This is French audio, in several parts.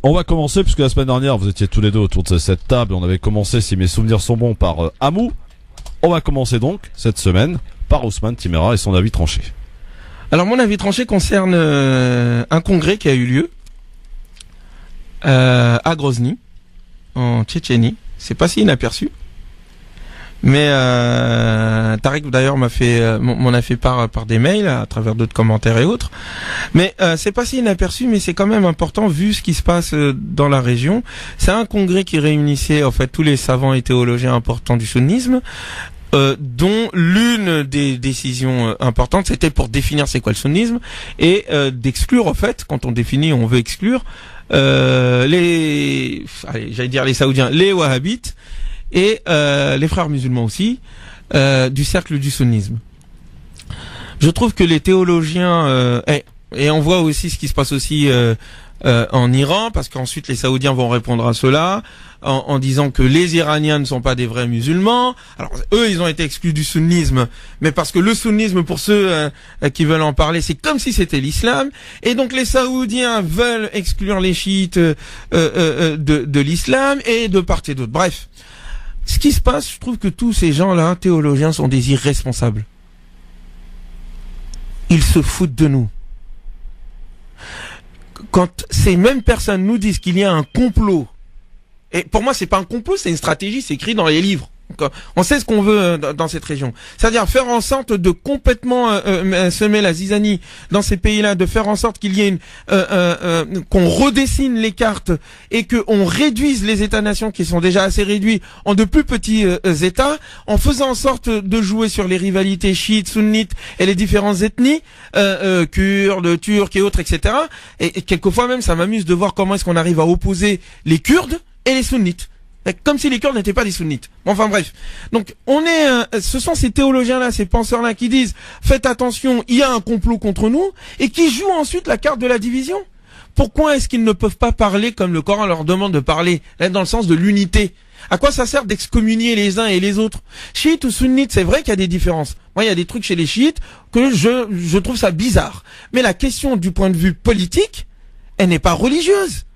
On va commencer, puisque la semaine dernière, vous étiez tous les deux autour de cette table. On avait commencé, si mes souvenirs sont bons, par Amou. On va commencer donc, cette semaine, par Ousmane Timéra et son avis tranché. Alors, mon avis tranché concerne un congrès qui a eu lieu à Grozny, en Tchétchénie. C'est pas si inaperçu. Mais Tariq d'ailleurs m'en a fait part par des mails à travers d'autres commentaires et autres. Mais c'est pas si inaperçu, mais c'est quand même important vu ce qui se passe dans la région. C'est un congrès qui réunissait en fait tous les savants et théologiens importants du sunnisme, dont l'une des décisions importantes c'était pour définir c'est quoi le sunnisme et d'exclure en fait, quand on définit on veut exclure les saoudiens, les wahhabites et les frères musulmans aussi du cercle du sunnisme. Je trouve que les théologiens et on voit aussi ce qui se passe aussi en Iran, parce qu'ensuite les Saoudiens vont répondre à cela en disant que les Iraniens ne sont pas des vrais musulmans. Alors eux ils ont été exclus du sunnisme, mais parce que le sunnisme, pour ceux qui veulent en parler, c'est comme si c'était l'islam, et donc les Saoudiens veulent exclure les chiites de l'islam et de part et d'autre. Bref, ce qui se passe, je trouve que tous ces gens-là, théologiens, sont des irresponsables. Ils se foutent de nous. Quand ces mêmes personnes nous disent qu'il y a un complot, et pour moi c'est pas un complot, c'est une stratégie, c'est écrit dans les livres. Donc, on sait ce qu'on veut dans cette région. C'est-à-dire faire en sorte de complètement semer la zizanie dans ces pays-là, de faire en sorte qu'il y ait qu'on redessine les cartes et qu'on réduise les États-nations qui sont déjà assez réduits en de plus petits États, en faisant en sorte de jouer sur les rivalités chiites, sunnites et les différentes ethnies, Kurdes, Turcs et autres, etc. Et quelquefois même, ça m'amuse de voir comment est-ce qu'on arrive à opposer les Kurdes et les sunnites. Comme si les Kurdes n'étaient pas des sunnites. Enfin bref. Donc ce sont ces théologiens-là, ces penseurs-là qui disent faites attention, il y a un complot contre nous, et qui jouent ensuite la carte de la division. Pourquoi est-ce qu'ils ne peuvent pas parler comme le Coran leur demande de parler, dans le sens de l'unité? À quoi ça sert d'excommunier les uns et les autres? Chiites ou sunnites, c'est vrai qu'il y a des différences. Moi, il y a des trucs chez les chiites que je trouve ça bizarre. Mais la question du point de vue politique, elle n'est pas religieuse.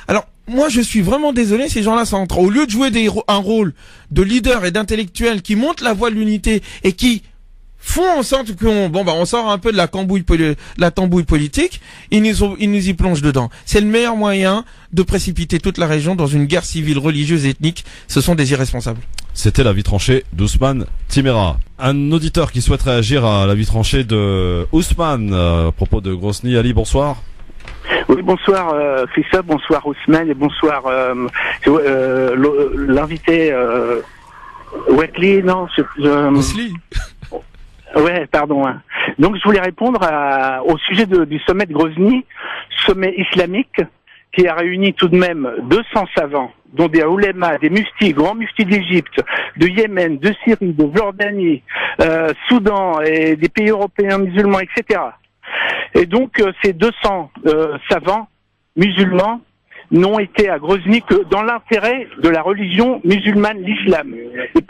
Alors, moi, je suis vraiment désolé, ces gens-là sont en train, au lieu de jouer un rôle de leader et d'intellectuel qui montent la voie de l'unité et qui font en sorte on sort un peu de la tambouille politique, ils nous y plongent dedans. C'est le meilleur moyen de précipiter toute la région dans une guerre civile, religieuse, ethnique. Ce sont des irresponsables. C'était l'avis tranché d'Ousmane Timéra. Un auditeur qui souhaite réagir à l'avis tranché de Ousmane à propos de Grozny. Ali, bonsoir. Oui, bonsoir Christophe, bonsoir Ousmane et bonsoir l'invité Wesley, non Wesley. Ouais, pardon. Hein. Donc je voulais répondre au sujet du sommet de Grozny, sommet islamique qui a réuni tout de même 200 savants, dont des oulémas, des muftis, grands muftis d'Égypte, de Yémen, de Syrie, de Jordanie, Soudan et des pays européens musulmans, etc. Et donc ces 200 savants musulmans n'ont été à Grozny que dans l'intérêt de la religion musulmane, l'islam. Et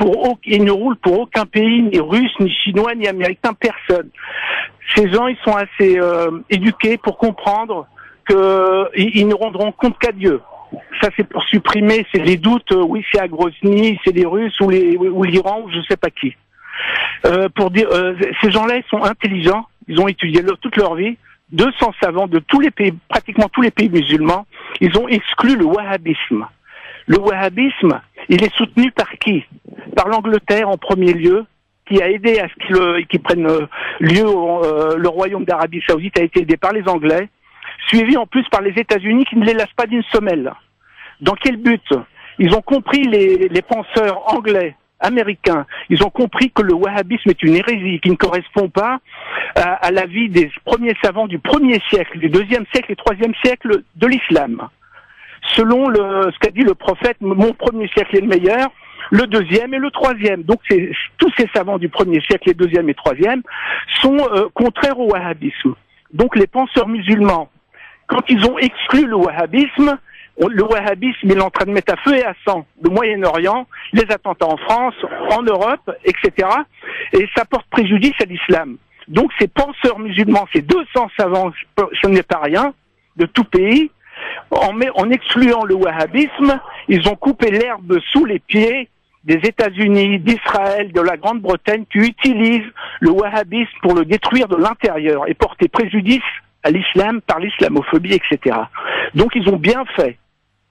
ils ne roulent pour aucun pays, ni russe, ni chinois, ni américain, personne. Ces gens, ils sont assez éduqués pour comprendre qu'ils ne rendront compte qu'à Dieu. Ça, c'est pour supprimer les doutes, oui, c'est à Grozny, c'est les Russes ou l'Iran ou je sais pas qui. Pour dire, ces gens-là, ils sont intelligents. Ils ont étudié toute leur vie, 200 savants de tous les pays, pratiquement tous les pays musulmans, ils ont exclu le wahhabisme. Le wahhabisme, il est soutenu par qui? Par l'Angleterre en premier lieu, qui a aidé à ce qu'il prenne lieu le royaume d'Arabie Saoudite a été aidé par les Anglais, suivi en plus par les États-Unis qui ne les lassent pas d'une semelle. Dans quel but? Ils ont compris, les penseurs anglais, américains, ils ont compris que le wahhabisme est une hérésie qui ne correspond pas à la vie des premiers savants du 1er siècle, du 2e siècle et 3e siècle de l'islam. Selon ce qu'a dit le prophète, mon 1er siècle est le meilleur, le 2e et le 3e. Donc tous ces savants du 1er siècle, les 2e et 3e, sont contraires au wahhabisme. Donc les penseurs musulmans, quand ils ont exclu le wahhabisme, il est en train de mettre à feu et à sang le Moyen-Orient, les attentats en France, en Europe, etc. Et ça porte préjudice à l'islam. Donc ces penseurs musulmans, ces 200 savants, ce n'est pas rien, de tout pays, en excluant le wahhabisme, ils ont coupé l'herbe sous les pieds des États-Unis, d'Israël, de la Grande-Bretagne, qui utilisent le wahhabisme pour le détruire de l'intérieur et porter préjudice à l'islam par l'islamophobie, etc. Donc ils ont bien fait.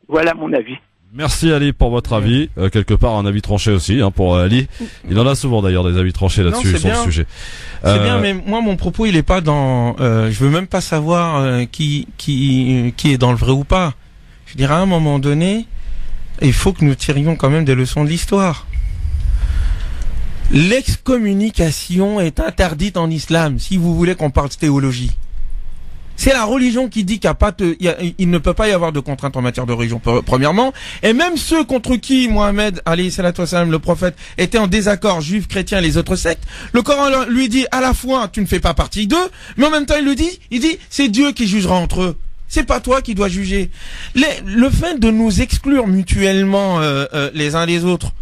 Voilà mon avis. Merci Ali pour votre avis. Quelque part un avis tranché aussi pour Ali. Il en a souvent d'ailleurs des avis tranchés là-dessus sur le sujet. C'est bien, mais moi mon propos il est pas dans. Je veux même pas savoir qui est dans le vrai ou pas. Je dirais à un moment donné, il faut que nous tirions quand même des leçons de l'histoire. L'excommunication est interdite en islam, si vous voulez qu'on parle de théologie. C'est la religion qui dit il ne peut pas y avoir de contraintes en matière de religion, premièrement. Et même ceux contre qui Mohammed, alayhi salatu wassalam, le prophète, était en désaccord, juifs, chrétiens et les autres sectes, le Coran lui dit à la fois, tu ne fais pas partie d'eux, mais en même temps il dit, c'est Dieu qui jugera entre eux. C'est pas toi qui dois juger. Le fait de nous exclure mutuellement les uns les autres,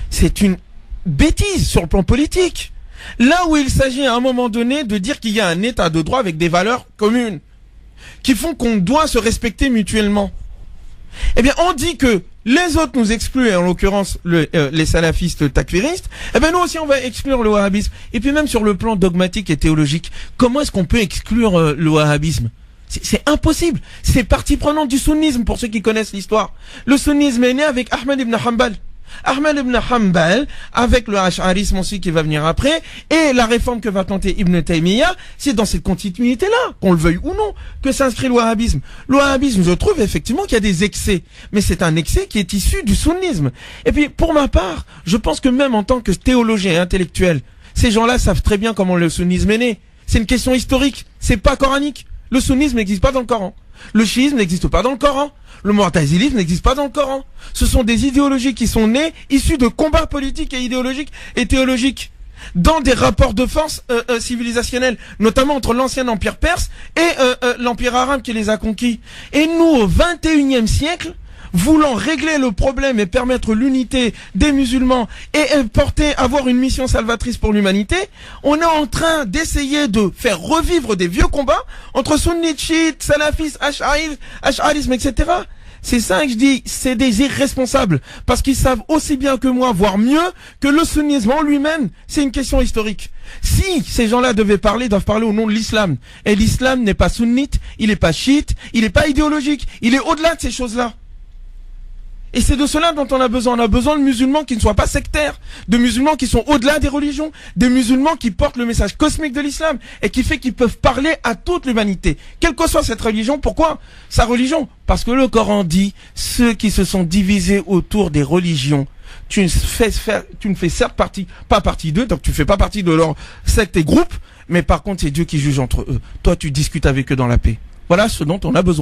c'est une bêtise sur le plan politique. Là où il s'agit à un moment donné de dire qu'il y a un état de droit avec des valeurs communes qui font qu'on doit se respecter mutuellement. Eh bien, on dit que les autres nous excluent, et en l'occurrence les salafistes takfiristes, eh bien nous aussi on va exclure le wahhabisme. Et puis même sur le plan dogmatique et théologique, comment est-ce qu'on peut exclure le wahhabisme ? C'est impossible. C'est partie prenante du sunnisme pour ceux qui connaissent l'histoire. Le sunnisme est né avec Ahmed ibn Hanbal. Ahmed ibn Hanbal, avec le ash'arisme aussi qui va venir après, et la réforme que va tenter Ibn Taymiyyah, c'est dans cette continuité-là, qu'on le veuille ou non, que s'inscrit le wahhabisme. Le wahhabisme, je trouve effectivement qu'il y a des excès, mais c'est un excès qui est issu du sunnisme. Et puis, pour ma part, je pense que même en tant que théologien et intellectuel, ces gens-là savent très bien comment le sunnisme est né. C'est une question historique, c'est pas coranique. Le sunnisme n'existe pas dans le Coran. Le chiisme n'existe pas dans le Coran. Le mu'tazilisme n'existe pas dans le Coran. Ce sont des idéologies qui sont nées, issues de combats politiques et idéologiques et théologiques, dans des rapports de force civilisationnels, notamment entre l'ancien empire perse et l'empire arabe qui les a conquis. Et nous, au XXIe siècle, voulant régler le problème et permettre l'unité des musulmans et avoir une mission salvatrice pour l'humanité, on est en train d'essayer de faire revivre des vieux combats entre sunnites, chiites, salafistes, ash'arisme, etc. C'est ça que je dis, c'est des irresponsables, parce qu'ils savent aussi bien que moi, voire mieux, que le sunnisme en lui-même, c'est une question historique. Si ces gens-là doivent parler au nom de l'islam, et l'islam n'est pas sunnite, il n'est pas chiite, il n'est pas idéologique, il est au-delà de ces choses-là. Et c'est de cela dont on a besoin. On a besoin de musulmans qui ne soient pas sectaires, de musulmans qui sont au-delà des religions, des musulmans qui portent le message cosmique de l'islam et qui fait qu'ils peuvent parler à toute l'humanité, quelle que soit cette religion. Pourquoi sa religion? Parce que le Coran dit, ceux qui se sont divisés autour des religions, tu ne fais certes pas partie d'eux, donc tu fais pas partie de leur secte et groupe, mais par contre c'est Dieu qui juge entre eux. Toi tu discutes avec eux dans la paix. Voilà ce dont on a besoin.